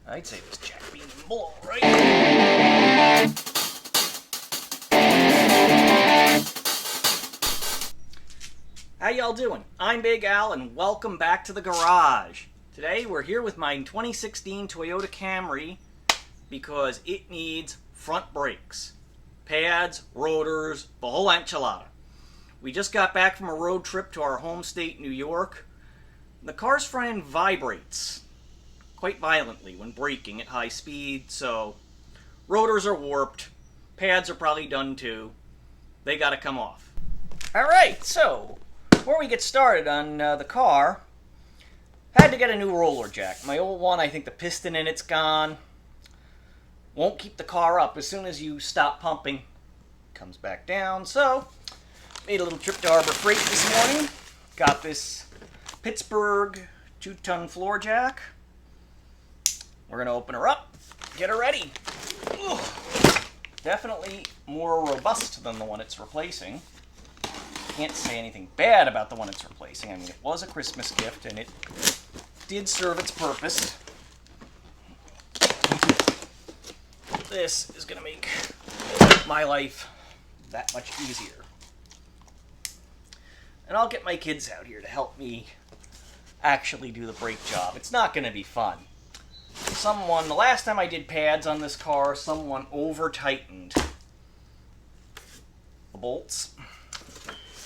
I'd say this jack being bull, right? How y'all doing? I'm Big Al and welcome back to the garage. Today we're here with my 2016 Toyota Camry because it needs front brakes, pads, rotors, the whole enchilada. We just got back from a road trip to our home state, New York. The car's front end vibrates quite violently when braking at high speed, so rotors are warped, pads are probably done too. They gotta come off. Alright, so before we get started on the car, I had to get a new roller jack. My old one, I think the piston in it's gone. Won't keep the car up. As soon as you stop pumping, it comes back down. So, made a little trip to Harbor Freight this morning. Got this Pittsburgh 2-ton floor jack. We're going to open her up, get her ready. Ooh, definitely more robust than the one it's replacing. Can't say anything bad about the one it's replacing. I mean, it was a Christmas gift and it did serve its purpose. This is going to make my life that much easier. And I'll get my kids out here to help me actually do the brake job. It's not going to be fun. The last time I did pads on this car, someone over-tightened the bolts,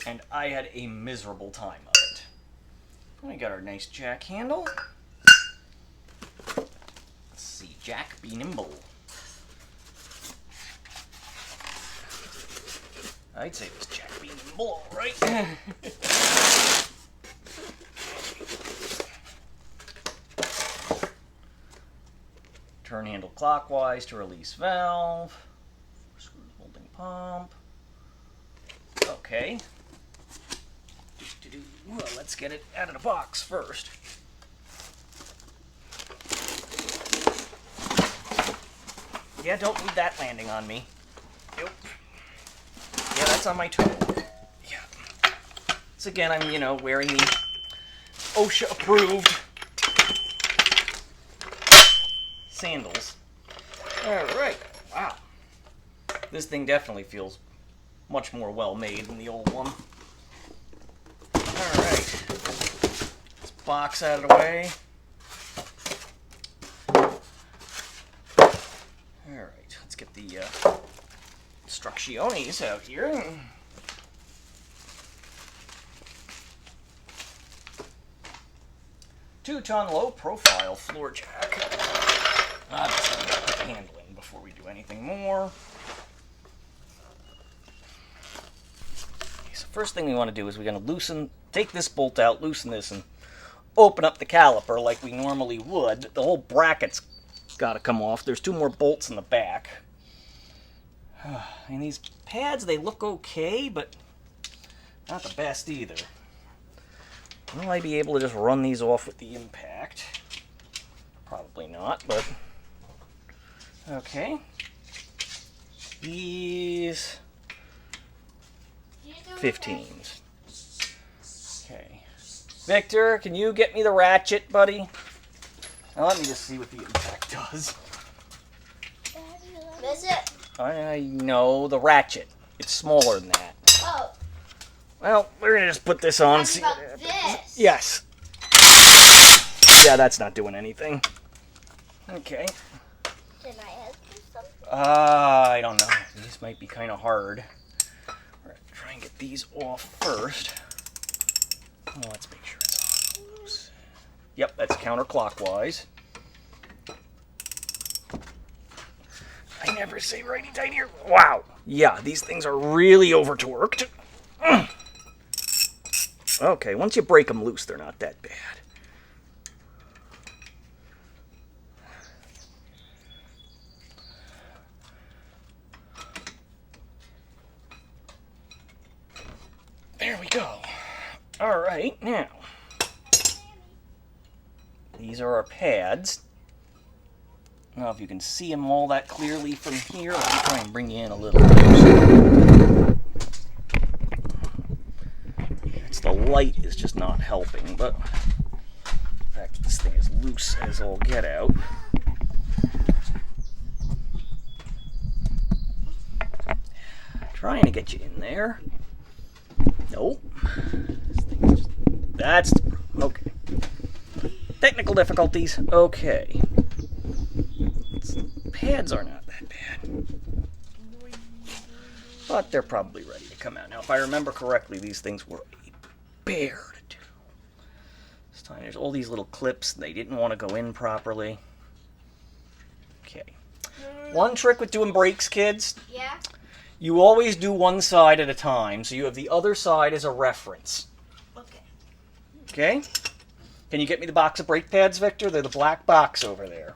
and I had a miserable time of it. We got our nice jack handle. Let's see, jack be nimble. I'd say this jack be nimble, right? Turn handle clockwise to release valve. Screws holding pump. Okay. Well, let's get it out of the box first. Yeah, don't need that landing on me. Nope. Yeah, that's on my toe. Yeah. So again, I'm, wearing the OSHA approved sandals. Alright. Wow. This thing definitely feels much more well made than the old one. Alright. This box out of the way. Alright, let's get the instrucciones out here. 2-ton low profile floor jack. Obviously, we gotta put the handle in before we do anything more. Okay, so first thing we want to do is we're going to take this bolt out, loosen this, and open up the caliper like we normally would. The whole bracket's got to come off. There's 2 more bolts in the back. And these pads, they look okay, but not the best either. Will I be able to just run these off with the impact? Probably not, but okay. These 15s. Okay. Victor, can you get me the ratchet, buddy? Now let me just see what the impact does. What is it? I know, the ratchet. It's smaller than that. Oh. Well, we're going to just put this on. See about this? Yes. Yeah, that's not doing anything. Okay. Can I ask you something? I don't know. These might be kind of hard. We're going to try and get these off first. Oh, let's make sure it's on loose. Yep, that's counterclockwise. I never say righty tight here. Wow. Yeah, these things are really over-torqued. Okay, once you break them loose, they're not that bad. There we go. All right, now, these are our pads. I don't know if you can see them all that clearly from here. Let me try and bring you in a little closer. The light is just not helping, but the fact that this thing is loose as all get out. Trying to get you in there. Nope. This thing is just, that's the problem. Okay. Technical difficulties. Okay. Pads are not that bad. But they're probably ready to come out. Now, if I remember correctly, these things were a bear to do. This time there's all these little clips. They didn't want to go in properly. Okay. One trick with doing brakes, kids. Yeah. You always do one side at a time, so you have the other side as a reference. Okay. Okay? Can you get me the box of brake pads, Victor? They're the black box over there.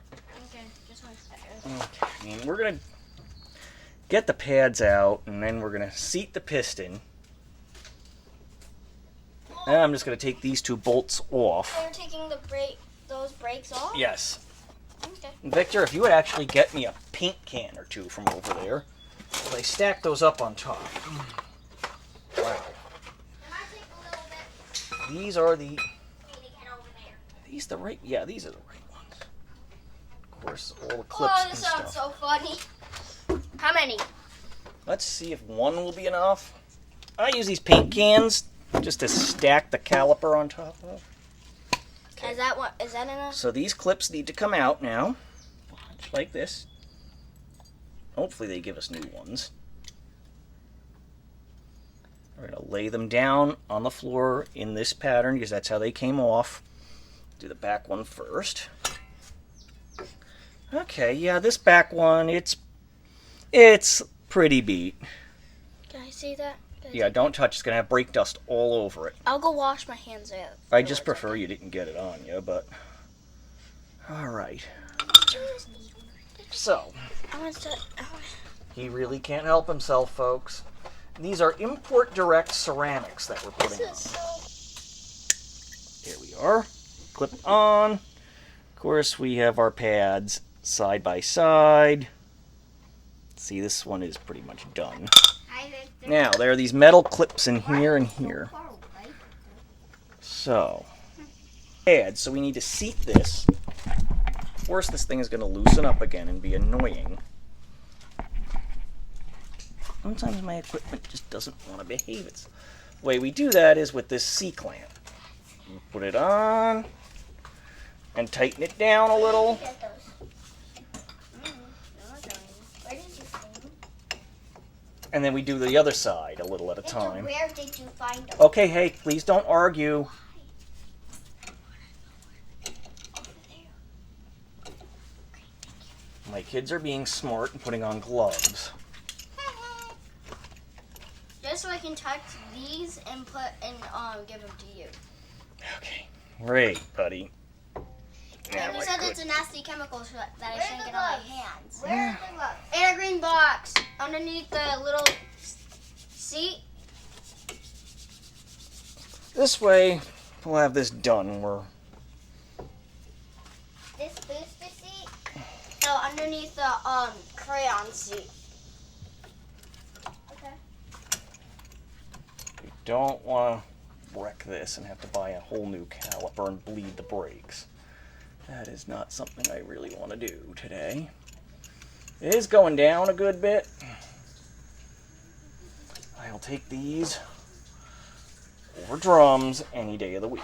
Okay, just one second. Okay. I mean, we're going to get the pads out, and then we're going to seat the piston. And I'm just going to take these two bolts off. So you're taking those brakes off? Yes. Okay. Victor, if you would actually get me a paint can or two from over there. So they stack those up on top. Wow. Can I take a little bit? These are the... Get over there. Are these the right... Yeah, these are the right ones. Of course, all the clips Oh, and this stuff. sounds so funny. How many? Let's see if one will be enough. I use these paint cans just to stack the caliper on top of. Okay. Is that enough? So these clips need to come out now. Like this. Hopefully they give us new ones. We're going to lay them down on the floor in this pattern because that's how they came off. Do the back one first. Okay, yeah, this back one, it's pretty beat. Can I see that? Yeah, don't touch. It's going to have brake dust all over it. I'll go wash my hands out. I just prefer you didn't get it on you, but... Alright. So... He really can't help himself, folks. These are import direct ceramics that we're putting on. Here we are. Clip on. Of course, we have our pads side by side. See, this one is pretty much done. Now, there are these metal clips in here and here. So, pads. So we need to seat this. Of course, this thing is going to loosen up again and be annoying. Sometimes my equipment just doesn't want to behave. The way we do that is with this C-clamp. Put it on and tighten it down a little. And then we do the other side a little at a time. Where did you find them? Okay, hey, please don't argue. My kids are being smart and putting on gloves. Just so I can touch these and give them to you. Okay, great, buddy. And you said it's a nasty chemical that I shouldn't get on my hands. Where are the gloves? In a green box underneath the little seat. This way, we'll have this done. This booster seat? No, underneath the crayon seat. Okay. We don't want to wreck this and have to buy a whole new caliper and bleed the brakes. That is not something I really want to do today. It is going down a good bit. I'll take these over drums any day of the week.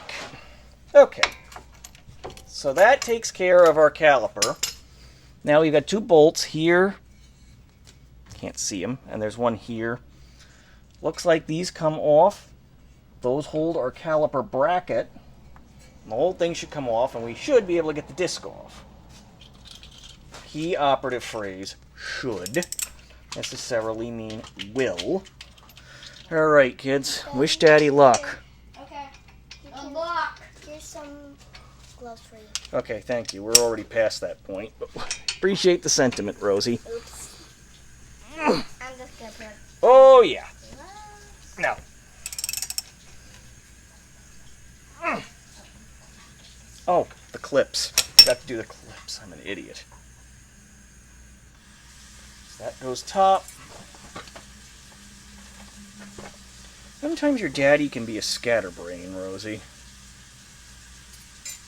Okay, so that takes care of our caliper. Now we've got two bolts here. Can't see them, and there's one here. Looks like these come off. Those hold our caliper bracket. The whole thing should come off, and we should be able to get the disc off. Key operative phrase, should, necessarily mean will. Alright, kids. Wish Daddy luck. Okay. Unlock. Here's some gloves for you. Okay, thank you. We're already past that point, but appreciate the sentiment, Rosie. Oops. I'm just gonna put. Oh, yeah. Now. Oh, the clips. Got to do the clips. I'm an idiot. So that goes top. Sometimes your daddy can be a scatterbrain, Rosie.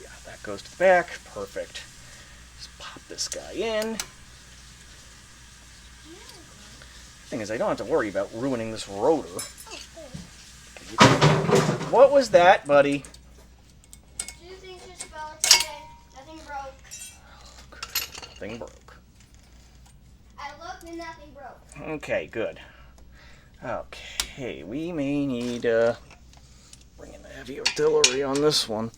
Yeah, that goes to the back. Perfect. Just pop this guy in. Thing is, I don't have to worry about ruining this rotor. What was that, buddy? 2 things just fell. It's okay. Nothing broke. Nothing broke. I looked and nothing broke. Okay, good. Okay, we may need bring in the heavy artillery on this one.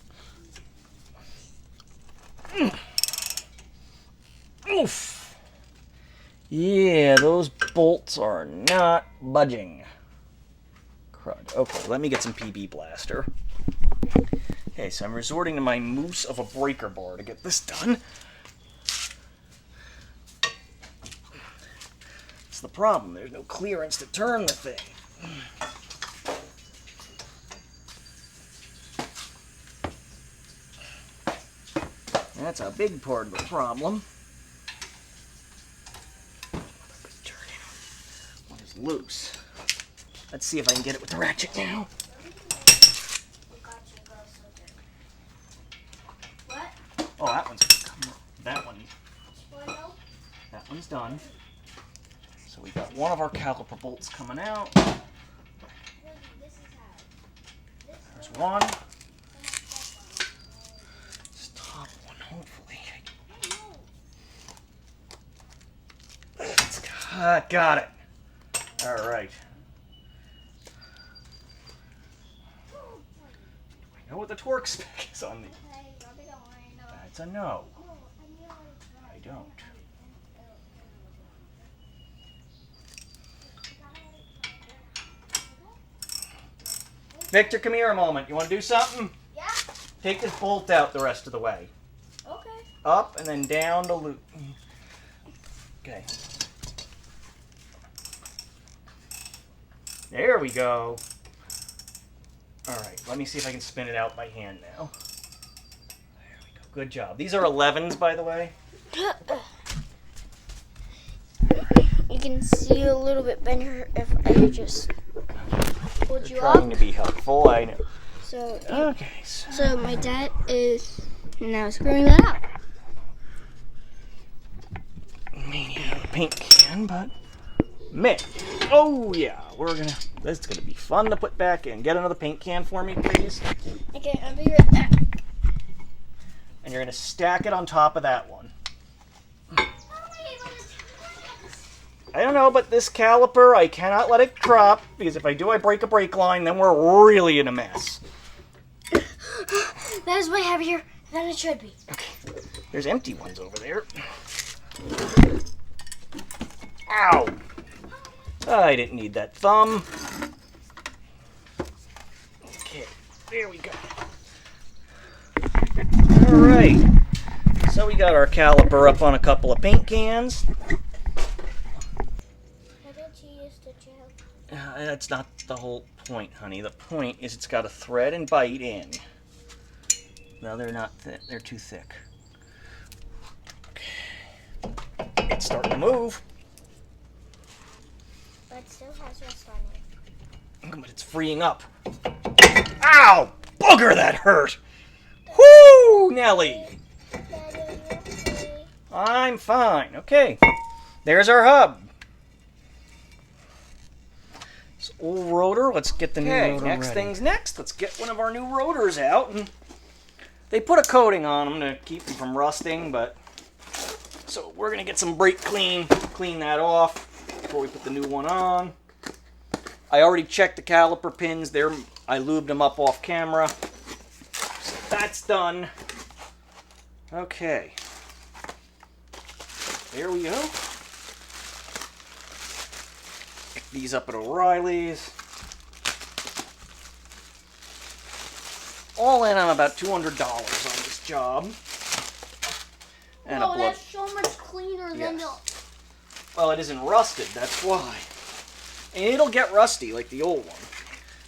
Oof. Yeah, those bolts are not budging. Crud. Okay, let me get some PB blaster. Okay, so I'm resorting to my moose of a breaker bar to get this done. That's the problem. There's no clearance to turn the thing. That's a big part of the problem. One is loose. Let's see if I can get it with the ratchet now. What? Oh, that one's that one's done. So we got one of our caliper bolts coming out. There's one. This top one, hopefully. Got it. All right. Do I know what the torque spec is on these? That's a no. I don't. Victor, come here a moment. You want to do something? Yeah. Take this bolt out the rest of the way. Okay. Up and then down to loop. Okay. There we go. All right, let me see if I can spin it out by hand now. There we go. Good job. These are 11s, by the way. You can see a little bit better if I just hold you up. Trying to be helpful, I know. So, Okay. so my dad is now screwing that out. May need a paint can, but man, oh yeah, this is gonna be fun to put back in. Get another paint can for me, please. Okay, I'll be right back. And you're gonna stack it on top of that one. I don't know, but this caliper, I cannot let it drop, because if I do, I break a brake line, then we're really in a mess. That is way heavier than it should be. Okay, there's empty ones over there. Ow! I didn't need that thumb. Okay, there we go. Alright, so we got our caliper up on a couple of paint cans. That's not the whole point, honey. The point is it's got a thread and bite in. No, they're not thick. They're too thick. Okay. It's starting to move. But it still has rust on it. But it's freeing up. Ow! Booger, that hurt! Whoo, Nelly! I'm fine. Okay. There's our hub. This old rotor. Let's get the new rotor next ready. thing's Next, let's get one of our new rotors out. And they put a coating on them to keep them from rusting, but so we're gonna get some brake clean that off before we put the new one on. I already checked the caliper pins. I lubed them up off camera. So that's done. Okay. There we go. Pick these up at O'Reilly's. All in, I'm about $200 on this job. And Whoa, a blood. that's so much cleaner than the... Yes. Well, it isn't rusted, that's why. And it'll get rusty like the old one.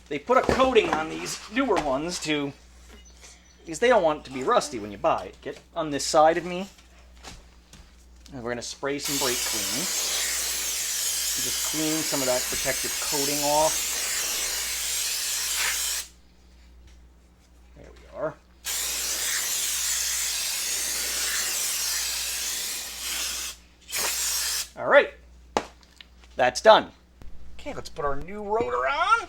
They put a coating on these newer ones because they don't want it to be rusty when you buy it. Get on this side of me. And we're going to spray some brake clean. Just clean some of that protective coating off. There we are. All right. That's done. Okay, let's put our new rotor on.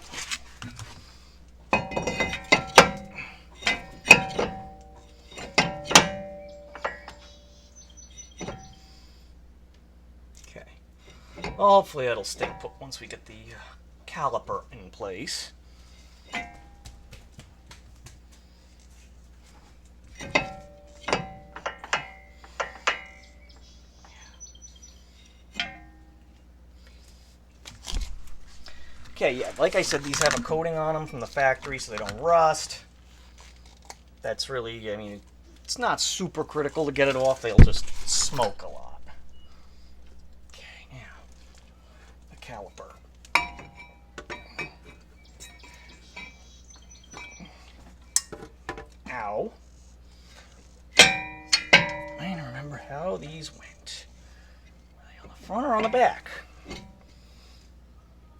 Okay. Well, hopefully that'll stay put once we get the caliper in place. Okay, yeah, like I said, these have a coating on them from the factory so they don't rust. That's really, I mean, it's not super critical to get it off. They'll just smoke a lot. Okay, now, the caliper. Ow. I don't remember how these went. Were they on the front or on the back?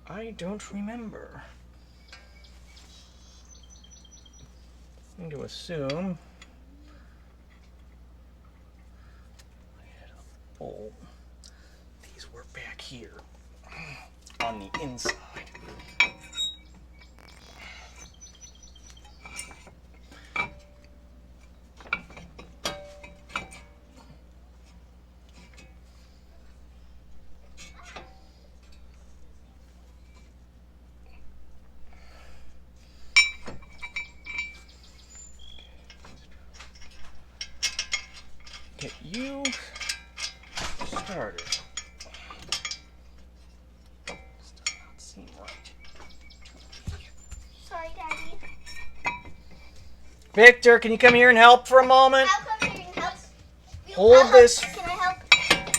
I don't remember. I'm going to assume I had a bolt. These were back here on the inside. Get you started. This does not seem right. Sorry, Daddy. Victor, can you come here and help for a moment? I'll come here and help. Hold this. Can I help?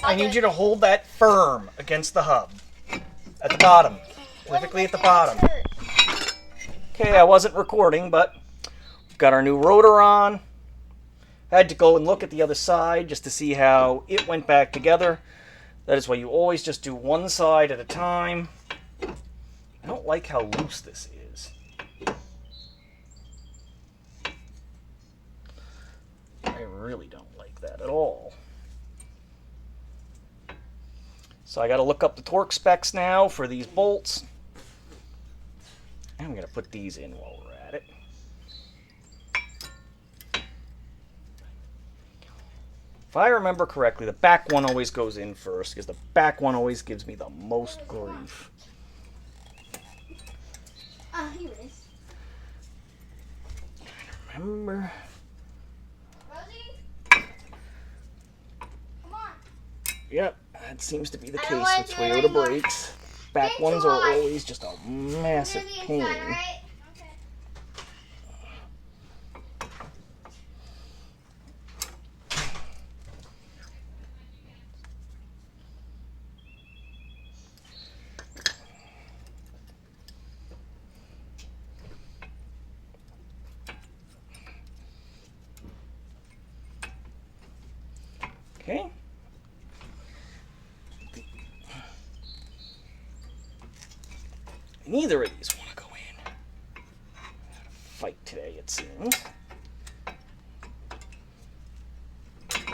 I need you to hold that firm against the hub. At the bottom. Perfectly at the bottom. Okay, I wasn't recording, but we've got our new rotor on. Had to go and look at the other side just to see how it went back together. That is why you always just do one side at a time. I don't like how loose this is. I really don't like that at all. So I got to look up the torque specs now for these bolts. And I'm going to put these in while we're at it. If I remember correctly, the back one always goes in first because the back one always gives me the most grief. Here it is. I remember. Rosie? Come on. Yep, that seems to be the I case don't wanna with do it Toyota anymore. brakes. Back Get ones to are us. always just a massive pain. Right? Okay. Okay. Neither of these want to go in. Fight today, it seems.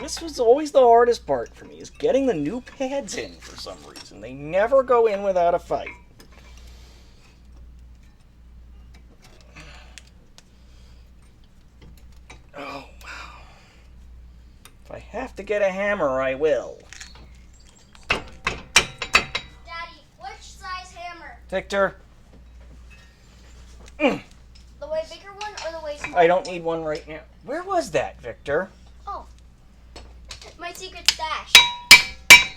This was always the hardest part for me, is getting the new pads in for some reason. They never go in without a fight. Oh, wow. If I have to get a hammer, I will. Daddy, which size hammer? Victor, The way bigger one or the way smaller? I don't need one right now. Where was that, Victor? Oh. My secret stash.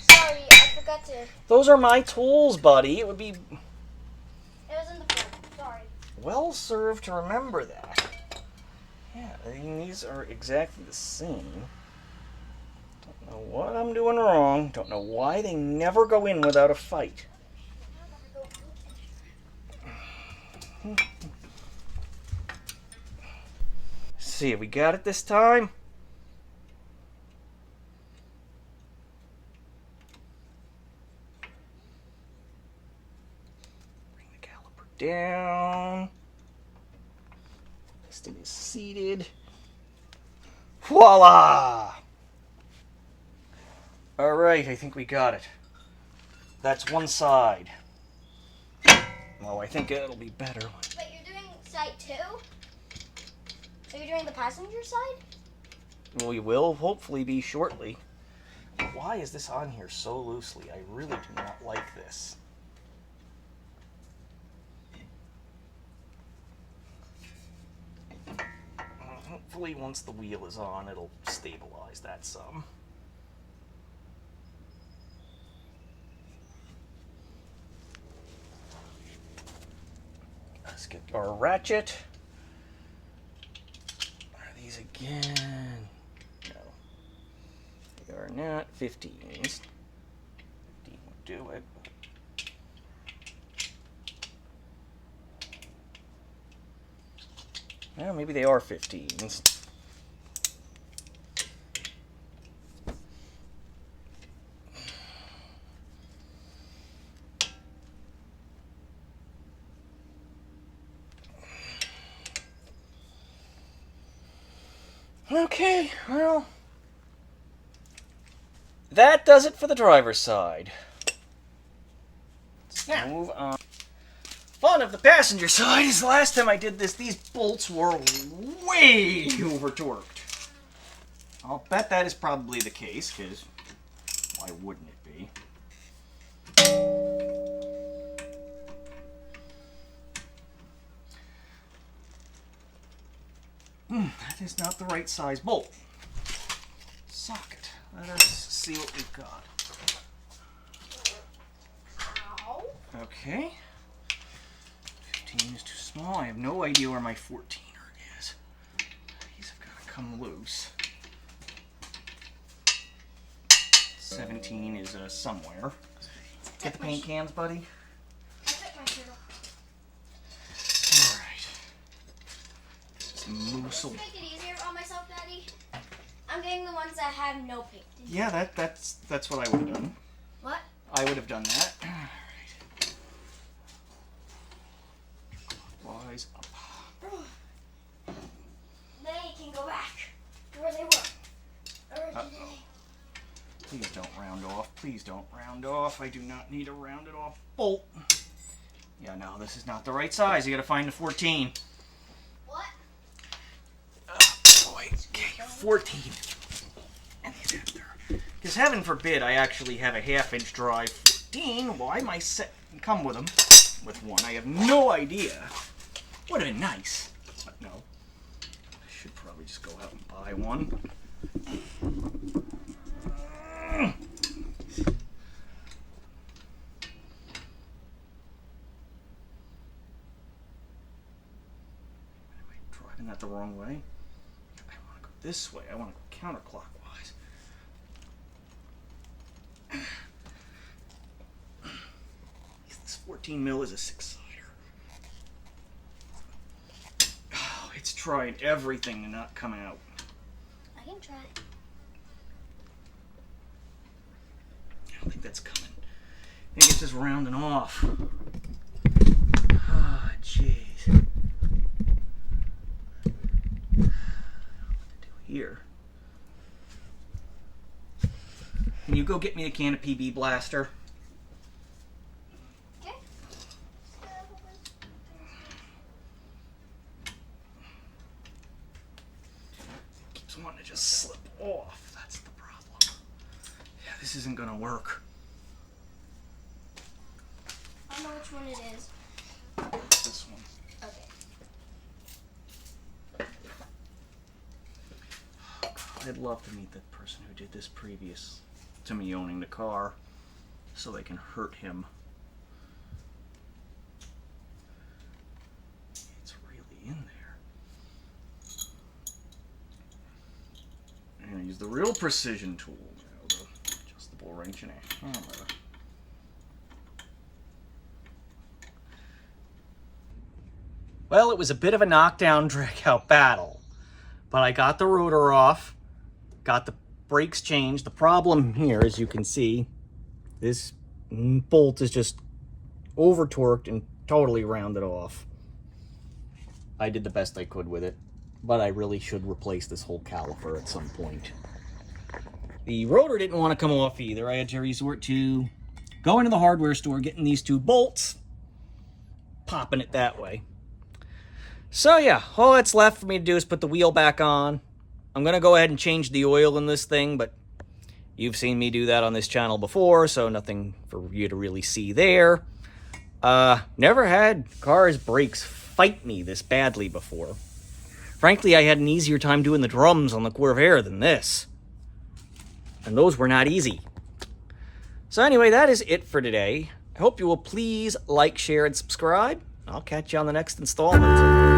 Sorry, I forgot to. Those are my tools, buddy. It would be It was in the front. Sorry. well served to remember that. Yeah, I mean, these are exactly the same. Don't know what I'm doing wrong. Don't know why they never go in without a fight. See, have we got it this time? Bring the caliper down. Piston is seated. Voila! Alright, I think we got it. that's one side. Well, I think it'll be better. But you're doing side 2? So you're doing the passenger side? Well, we will hopefully be shortly. Why is this on here so loosely? I really do not like this. Hopefully once the wheel is on, it'll stabilize that some. Let's get our ratchet. Are these again? No. They are not 15s. 15 would do it. Well, maybe they are 15s. Okay, well, that does it for the driver's side. Let's move on. Fun of the passenger side is the last time I did this, these bolts were way over torqued. I'll bet that is probably the case, because why wouldn't it be? That is not the right size bolt. Socket. Let us see what we've got. Ow. Okay. 15 is too small. I have no idea where my 14er is. These have got to come loose. 17 is somewhere. Get the paint cans, buddy. I took my turtle. Alright. Moose. Just to make it easier on myself, Daddy, I'm getting the ones that have no paint. Yeah, that's what I would have done. What? I would have done that. Alright. Clockwise up. They can go back to where they were originally. Please don't round off. Please don't round off. I do not need a rounded off bolt. Yeah, no, this is not the right size. You gotta find the 14. What? Oh, boy. Okay, 14. And the adapter. Because heaven forbid I actually have a 1/2-inch drive 14. Why my set come with them? With one. I have no idea. Would have been nice. But no. I should probably just go out and buy one. That the wrong way. I want to go this way. I want to go counterclockwise. This 14 mil is a 6-sider. Oh, it's trying everything to not come out. I can try. I don't think that's coming. I think it's just rounding off. Ah, jeez. Here. Can you go get me a can of PB Blaster? Okay. Keeps wanting to just slip off. That's the problem. Yeah, this isn't gonna work. I know which one it is. This one. Okay. I'd love to meet the person who did this previous to me owning the car so they can hurt him. It's really in there. I'm going to use the real precision tool now, the adjustable wrench and a hammer. Well, it was a bit of a knockdown, drag-out battle, but I got the rotor off. Got the brakes changed. The problem here, as you can see, this bolt is just over torqued and totally rounded off. I did the best I could with it, but I really should replace this whole caliper at some point. The rotor didn't want to come off either. I had to resort to going to the hardware store, getting these 2 bolts, popping it that way. So yeah, all that's left for me to do is put the wheel back on. I'm going to go ahead and change the oil in this thing, but you've seen me do that on this channel before, so nothing for you to really see there. Never had cars' brakes fight me this badly before. Frankly, I had an easier time doing the drums on the Corvair than this. And those were not easy. So anyway, that is it for today. I hope you will please like, share, and subscribe. I'll catch you on the next installment.